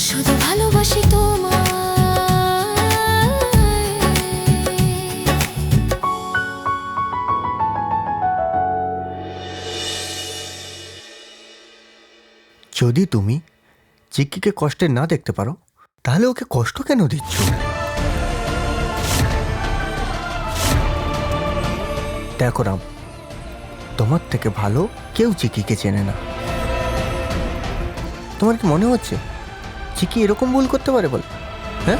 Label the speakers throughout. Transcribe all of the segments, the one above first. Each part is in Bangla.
Speaker 1: শুধু ভালোবাসি তোমায়।
Speaker 2: যদি তুমি চিক্কিকে কষ্টে না দেখতে পারো তাহলে ওকে কষ্ট কেন দিচ্ছ? দেখো রাম, তোমার থেকে ভালো কেউ চিক্কিকে চেনে না। তোমার কি মনে হচ্ছে চিক্কি এরকম ভুল করতে পারে বল? হ্যাঁ,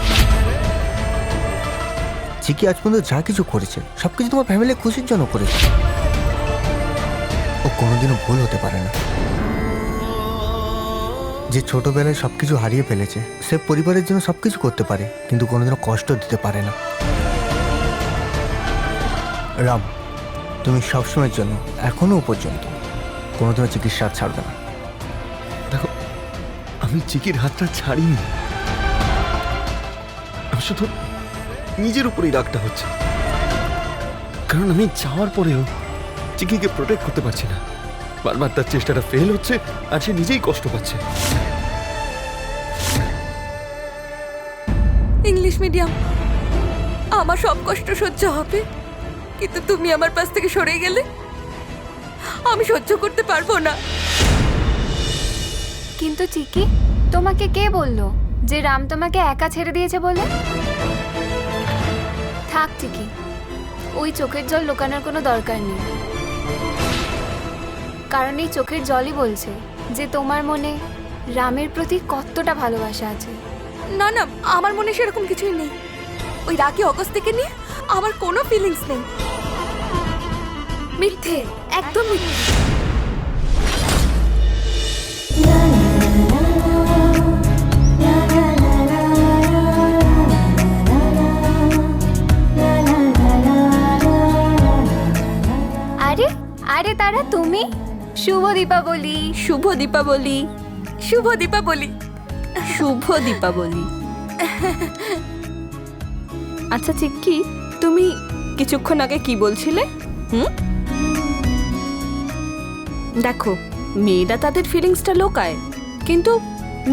Speaker 2: চিক্কি আজ পর্যন্ত যা কিছু করেছে সবকিছু তোমার ফ্যামিলির খুশির জন্য করেছে। ও কোনোদিনও ভুল হতে পারে না। যে ছোটবেলায় সবকিছু হারিয়ে ফেলেছে সে পরিবারের জন্য সবকিছু করতে পারে, কিন্তু কোনোদিনও কষ্ট দিতে পারে না। রাম, তুমি সবসময়ের জন্য এখনো পর্যন্ত কোনোদিনও চিকিৎসা ছাড়বে না।
Speaker 3: দেখো, আমি চিকির হাতটা ছাড়িনি। আমি শুধু নিজের উপরেই রাগটা হচ্ছে, কারণ আমি চাওয়ার পরেও চিকিকে প্রোটেক্ট করতে পারছি না। বারবার তার চেষ্টাটা ফেল হচ্ছে আর সে নিজেই কষ্ট পাচ্ছে।
Speaker 4: ইংলিশ মিডিয়াম, আমার সব কষ্ট সহ্য হবে, কিন্তু তুমি আমার পাশ থেকে সরে গেলে আমি সহ্য করতে পারবো না।
Speaker 5: কিন্তু চিকি, তোমাকে কে বললো যে রাম তোমাকে একা ছেড়ে দিয়েছে বলে? থাক চিকি, ওই চোখের জল লুকানোর কোনো দরকার নেই, কারণ এই চোখের জলই বলছে যে তোমার মনে রামের প্রতি কতটা ভালোবাসা আছে।
Speaker 4: না না, আমার মনে সেরকম কিছুই নেই। ওই রাগে অগস্ট থেকে নিয়ে আমার কোনো ফিলিংস নেই। মিথ্যে, একদম মিথ্যে।
Speaker 5: আরে আরে তারা তুমি? শুভ দীপাবলি।
Speaker 4: শুভ দীপাবলি। শুভ দীপাবলি। শুভ দীপাবলি। আচ্ছা চিক্কি, তুমি কিছুক্ষণ আগে কি বলছিলে? দেখো, মেয়েরা তাদের ফিলিংসটা লোকায়, কিন্তু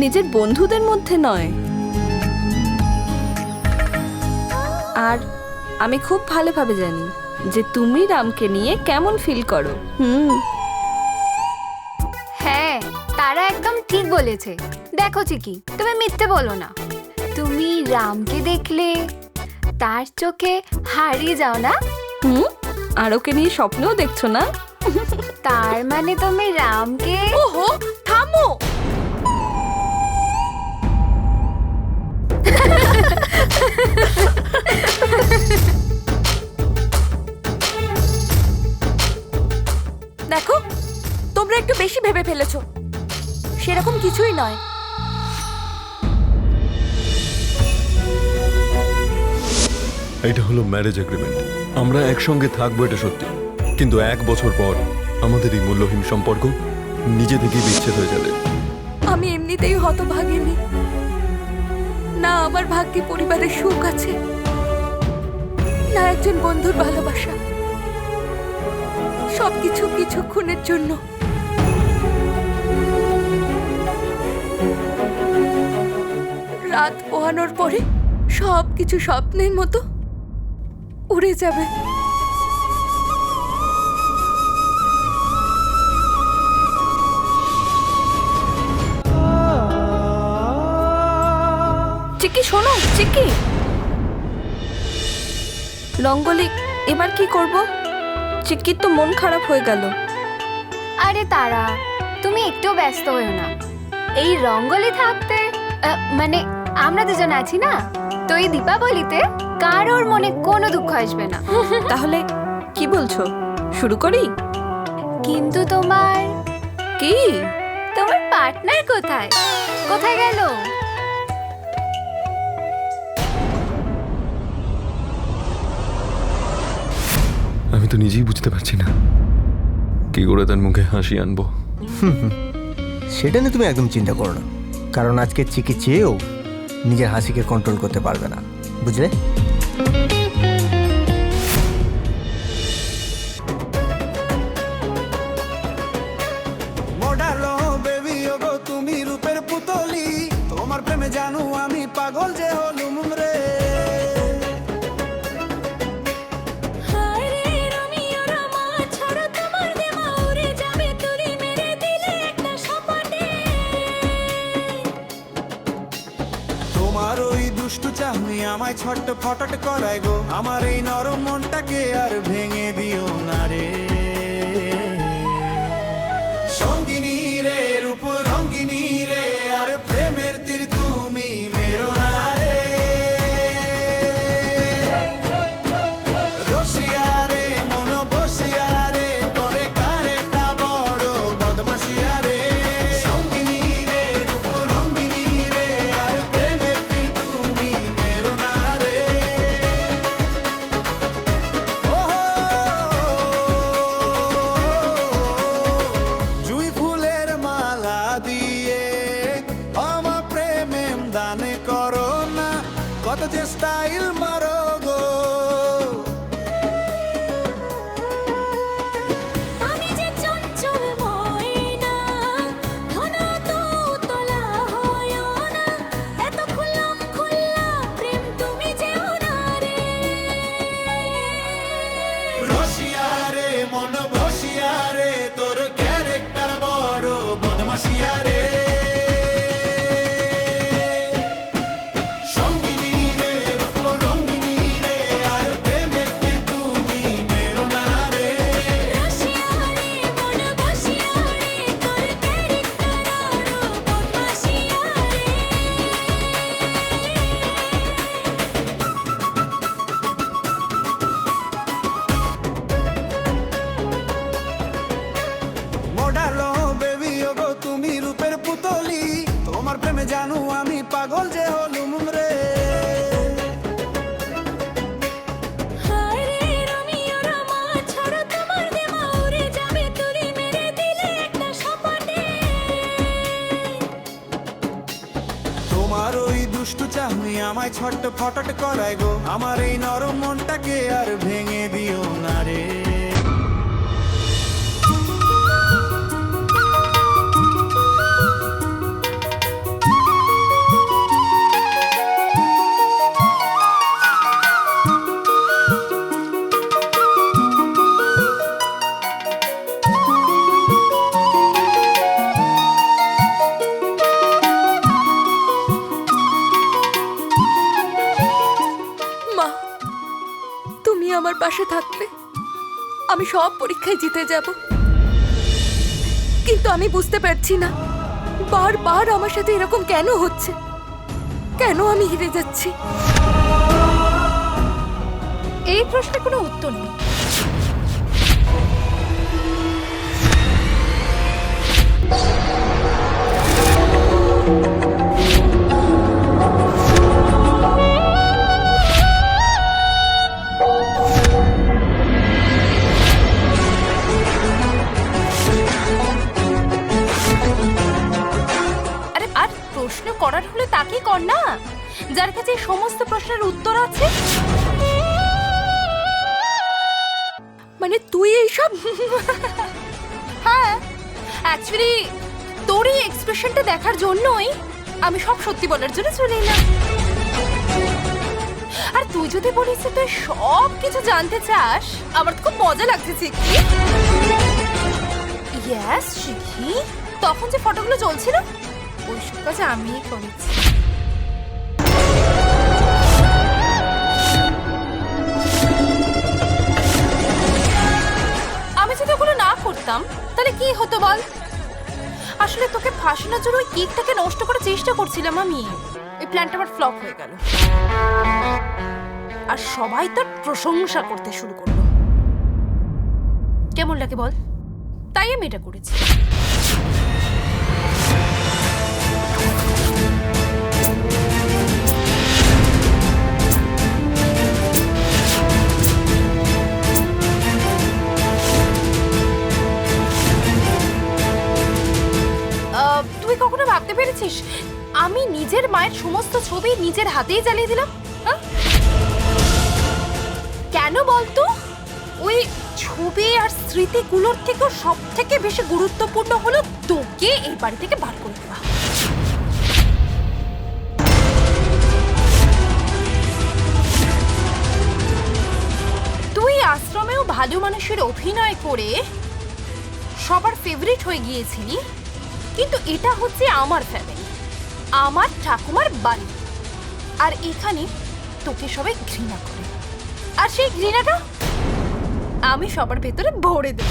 Speaker 4: নিজের বন্ধুদের মধ্যে নয়। আর আমি খুব ভালোভাবে জানি যে তুমি রামকে নিয়ে কেমন ফিল করো।
Speaker 5: হ্যাঁ, তারা একদম ঠিক বলেছে। দেখো চিকি, তুমি মিথ্যে বলো না। তুমি রামকে দেখলে তার চোখে হারিয়ে যাও না?
Speaker 4: আর ওকে নিয়ে স্বপ্নও দেখছো না?
Speaker 5: তার মানে তুমি রামকে...
Speaker 4: ওহো, থামো। দেখো, তোমরা একটু বেশি ভেবে ফেলেছো, সেরকম কিছুই নয়।
Speaker 3: এটা হলো ম্যারেজ এগ্রিমেন্ট। আমরা একসঙ্গে থাকবো, এটা সত্যি, কিন্তু 1 বছর পর আমাদের এই মূল্যহীন সম্পর্ক নিজে থেকেই বিচ্ছেদ হয়ে যাবে।
Speaker 4: আমি এমনিতেই হতভাগিনী, না আমার ভাগ্যে পরিবারের সুখ আছে, না একজন বন্ধুর ভালোবাসা। সবকিছু কিছুক্ষণের জন্য। রাত পোহানোর পরে সবকিছু স্বপ্নের মতো উড়ে যাবে। চিকি শোনো, চিকি, রঙ্গলি, এবার কি করব? চিকির তো মন খারাপ হয়ে গেল।
Speaker 5: আরে তারা, তুমি একটু ব্যস্ত হও না। এই রঙ্গলি থাকতে মানে আমরা দুজন আছি না, তো এই দীপাবলিতে কারোর মনে কোনো দুঃখ আসবে না।
Speaker 4: তাহলে কি বলছো, শুরু করি?
Speaker 5: কিন্তু তোমার
Speaker 4: কি?
Speaker 5: তোমার পার্টনার কোথায়? কোথায় গেল?
Speaker 3: আমি তো নিজেই বুঝতে পারছি না কি করে তার মুখে হাসি আনবো।
Speaker 2: সেটা নিয়ে তুমি একদম চিন্তা করো না, কারণ আজকে চিকি চেয়েও নিজের হাসিকে কন্ট্রোল করতে পারবে না, বুঝলে?
Speaker 6: মোডালো বেবি ওগো তুমি রূপের পুতলি, তোমার প্রেমে প্রেমে জানু আমি পাগল যে হলুম রে।
Speaker 1: হায় রে রোমিও রমা ছাড়ো তোমার দেমা উড়ে যাবে তুড়ি মেরে দিলে একটা সপাটে।
Speaker 6: তোমার ওই দুষ্টু চাহনি আমায় ছট্ট ফটট করায় গো, আমার এই নরম মনটাকে আর ভেঙে দিও না রে। সঙ্গিনী রে রূপ রঙ্গিনী রে, আর প্রেমের তীর তুমি মেরো না রে। রসিয়া রে মন বসিয়া রে, তোরে কারেটা বড় বদমাশিয়া রে। সঙ্গিনী রে রূপ রঙ্গিনী রে, আর প্রেমের তীর তুমি মেরো না রে। জুই ফুলের মালা দিয়ে আমার প্রেমে দানে করো না, কত যে স্টাইল মারো গো।
Speaker 1: আমি যে চঞ্চল ময়না ঘন তো তোলা হয়ো না, এত খুললাম খুললা প্রেম তুমি যেও না রে।
Speaker 6: রসিয়া রে মন বসিয়া রে, তোর ক্যারেক্টার বড় বদমাশিয়া রে। সঙ্গিনী রে রূপ রঙ্গিনী রে, আর প্রেমের তীর তুমি মেরো না রে।
Speaker 1: রসিয়া রে মন বসিয়া রে, তোর ক্যারেক্টার আরো বদমাশিয়া রে।
Speaker 6: মোডালো বেবি ওগো তুমি রূপের পুতলি, তোমার প্রেমে জানু আমি পাগল যে হলুম রে।
Speaker 1: হায় রে রোমিও রমা ছাড়ো তোমার দেমা উড়ে যাবে তুড়ি মেরে দিলে একটা সপাটে।
Speaker 6: তোমার ওই দুষ্টু চাহনি আমায় ছট্ট ফটট করায় গো, আমার এই নরম মনটাকে আর ভেঙে দিও না রে।
Speaker 4: মা, তুমি আমার পাশে থাকলে আমি সব পরীক্ষায় জিতে যাব। কিন্তু আমি বুঝতে পারছি না বারবার আমার সাথে এরকম কেন হচ্ছে, কেন আমি হেরে যাচ্ছি।
Speaker 5: এই প্রশ্নের কোনো উত্তর নেই। আরে আর প্রশ্ন করার হলে তাকেই কর না, যার কাছে এই সমস্ত প্রশ্নের উত্তর আছে।
Speaker 4: মানে তুই এইসব
Speaker 5: হ্যাঁ, অ্যাকচুয়ালি তোর এই এক্সপ্রেশনটা দেখার জন্যই আমি সব সত্যি বলার জন্য চলে এলাম। আর তুই যদি বলিস যে তুই সব কিছু জানতে চাস, আমার তো খুব মজা লাগছে চিকি। ইয়েস চিকি, তখন যে ফটোগুলো চলছিল ওই সব কাজ আমিই করেছি। আমি যদি ওগুলো না করতাম তাহলে কি হতো বল? আসলে তোকে ফাঁসানোর জন্য ওই কেকটাকে নষ্ট করার চেষ্টা করছিলাম আমি। এই প্ল্যানটা আমার ফ্লপ হয়ে গেল, আর সবাই তার প্রশংসা করতে শুরু করলো। কেমন লাগে বল? তাই আমি এটা করেছি। তুই কখনো ভাবতে পেরেছিস আমি নিজের মায়ের সমস্ত ছবি নিজের হাতেই জ্বালিয়ে দিলাম? কেন বলতো? ওই ছবি আর স্মৃতিগুলোর থেকেও সব থেকে বেশি গুরুত্বপূর্ণ হলো তোকে এই বাড়ি থেকে বার করে দেওয়া।
Speaker 7: ভালো মানুষের অভিনয় করে সবার ফেভারিট হয়ে গিয়েছিলি, কিন্তু এটা হচ্ছে আমার ফ্যামিলি, আমার ঠাকুমার বাড়ি, আর এখানে তোকে সবাই ঘৃণা করে, আর সেই ঘৃণাটা আমি সবার ভেতরে ভরে দেব।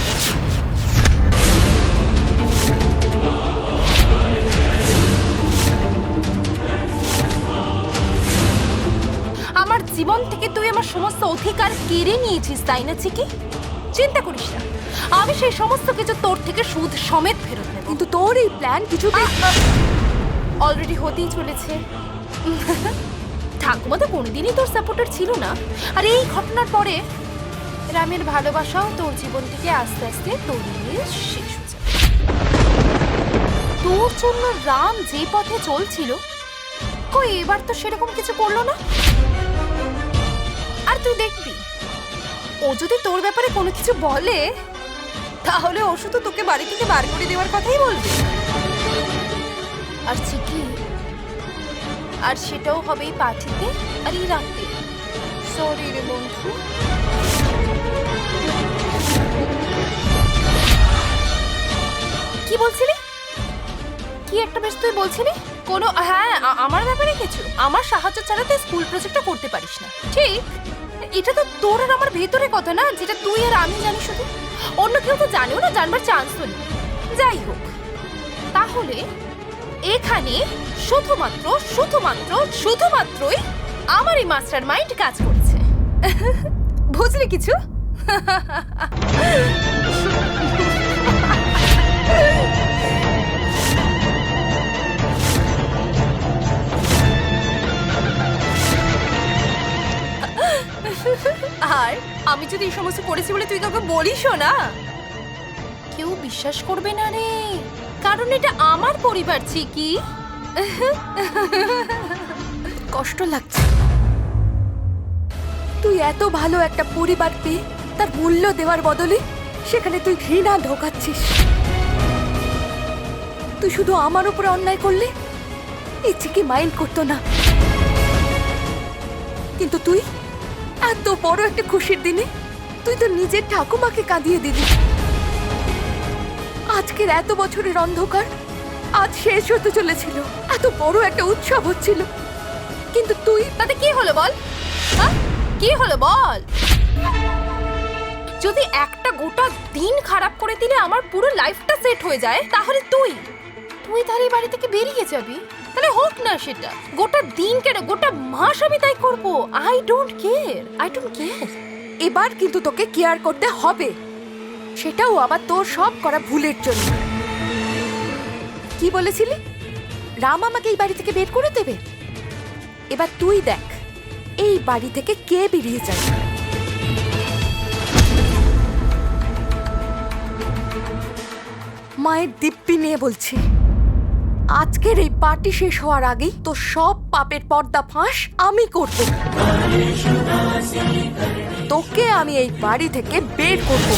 Speaker 7: আমার জীবন থেকে তুই আমার সমস্ত অধিকার কেড়ে নিয়েছিস, তাই না চিকি? চিন্তা করিস না, আমি সেই সমস্ত কিছু তোর থেকে সুদ সমেত ফেরত নেব।
Speaker 4: কিন্তু তোর এই প্ল্যান কিছুতেই
Speaker 7: অলরেডি হতেই চলেছে। ঠাকুমা তো কোনোদিনই তোর সাপোর্টার ছিল না, আর এই ঘটনার পরে রামের ভালোবাসাও তোর জীবন থেকে আস্তে আস্তে তলিয়ে শেষ হয়ে যাবে। তোর জন্য রাম যে পথে চলছিল, কই এবার তো সেরকম কিছু করলো না। আর তুই দেখবি, ও যদি তোর ব্যাপারে কোনো কিছু বলে, তাহলে ও শুধু তোকে বাড়ি থেকে বার করে দেওয়ার কথাই বলবে। আর চিকি, আর সেটাও হবে এই পার্টিতে আর এই রাতে। সরি রে বন্ধু। কি বলছিলি? কি একটা বেশ তুই বলছিলি? কোনো, হ্যাঁ, আমার ব্যাপারে কিছু? আমার সাহায্য ছাড়া তুই স্কুল প্রজেক্টটা করতে পারিস না, ঠিক? এটা তো তোর আর আমার ভেতরে কথা না, যেটা তুই আর আমি জানি শুধু। অন্য কেউ তো জানেও না, জানবার চান্সও নেই। যাই হোক, তাহলে এখানে শুধুমাত্রই আমার এই মাস্টার মাইন্ড কাজ করছে। বুঝলি কিছু? আর আমি যদি এই সমস্ত করেছি বলে তুই কাউকে বলিসও না, কেউ বিশ্বাস করবে না রে, কারণ এটা আমার পরিবার। চিকি,
Speaker 4: কষ্ট লাগছে। তুই এত ভালো একটা পরিবার পেয়ে তার মূল্য দেওয়ার বদলে সেখানে তুই ঘৃণা ঢোকাচ্ছিস। তুই শুধু আমার উপরে অন্যায় করলে এই চিকি মাইন্ড করতো না, কিন্তু তুই এত বড় একটা খুশির দিনে তুই তো নিজের ঠাকুমাকে কাঁদিয়ে দিলি। আজকের এত বছরের অন্ধকার আজ শেষ হতে চলেছিল, এত বড় একটা উৎসব হচ্ছিল, কিন্তু তুই
Speaker 7: তাতে কি হলো বল? হ্যাঁ, কি হলো বল? যদি একটা গোটা দিন খারাপ করে দিলে আমার পুরো লাইফটা সেট হয়ে যায়, তাহলে তুই তাহলে এই বাড়ি থেকে বেরিয়ে যাবি। তাহলে হোক না সেটা গোটা দিন, কেন গোটা মাস আমি তাই করবো। I don't care.
Speaker 4: এবার কিন্তু তোকে কেয়ার করতে হবে, সেটাও আবার তোর সব করা ভুলের জন্য। কি বলেছিলি? রাম আমাকে এই বাড়ি থেকে বের করে দেবে? এবার তুই দেখ এই বাড়ি থেকে কে বেরিয়ে যায়। মায়ের দিব্যি নিয়ে বলছি, আজকের এই পার্টি শেষ হওয়ার আগেই তো সব পাপের পর্দা ফাঁস আমি করব। তোকে আমি এই বাড়ি থেকে বের করব।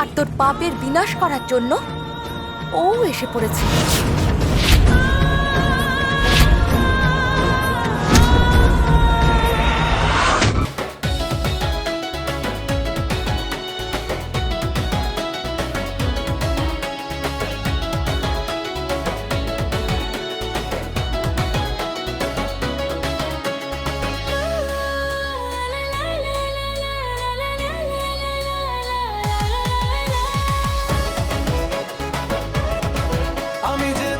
Speaker 4: আর তোর পাপের বিনাশ করার জন্য ও এসে পড়েছে।
Speaker 6: আমি যে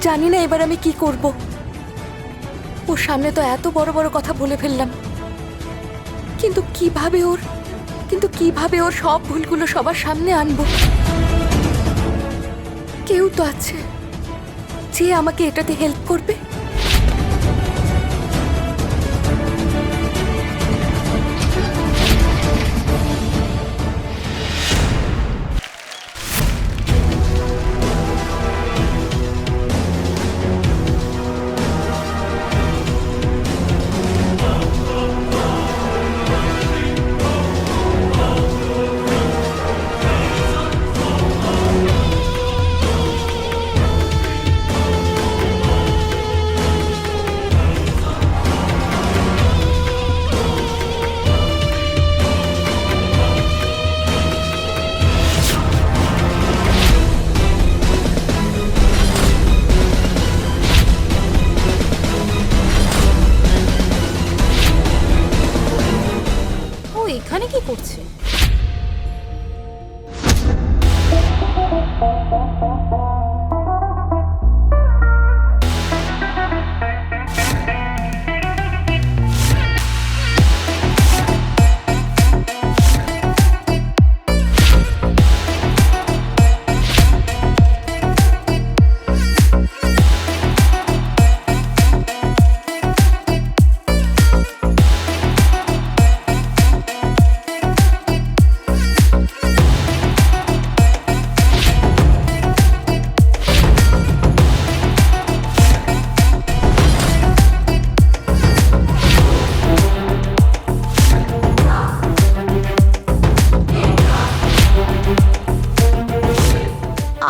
Speaker 4: জানি না এবার আমি কি করব। ওর সামনে তো এত বড় বড় কথা বলে ফেললাম, কিন্তু কিভাবে ওর সব ভুলগুলো সবার সামনে আনবো? কেউ তো আছে যে আমাকে এটাতে হেল্প করবে।
Speaker 7: ও এখানে কি করছে?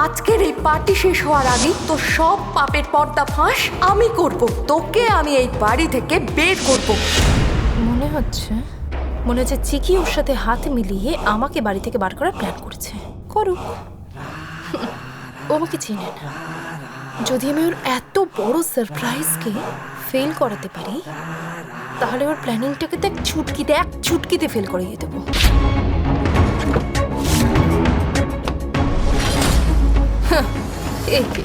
Speaker 4: আজকের এই পার্টি শেষ হওয়ার আগে তো সব পাপের পর্দা ফাঁস আমি করব। তোকে আমি এই বাড়ি থেকে বের করব।
Speaker 7: মনে হচ্ছে চিকি ওর সাথে হাত মিলিয়ে আমাকে বাড়ি থেকে বার করার প্ল্যান করেছে। করুক, ও আমাকে চিনে না। যদি আমি ওর এত বড় সারপ্রাইজকে ফেল করাতে পারি, তাহলে ওর প্ল্যানিংটাকে তো এক ছুটকিতে ফেল করিয়ে দেবো। একে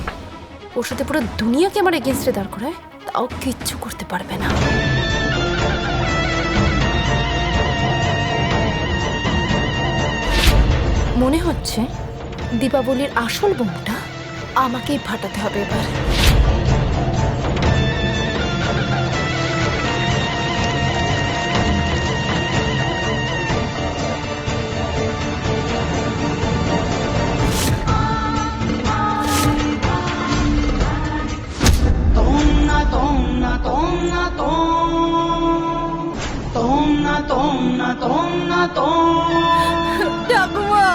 Speaker 7: ওর সাথে পুরো দুনিয়াকে আমার এগেনস্টে দাঁড় করায়, তাও কিচ্ছু করতে পারবে না। মনে হচ্ছে দীপাবলির আসল বোমটা আমাকেই ফাটাতে হবে এবার। ঠাকুমা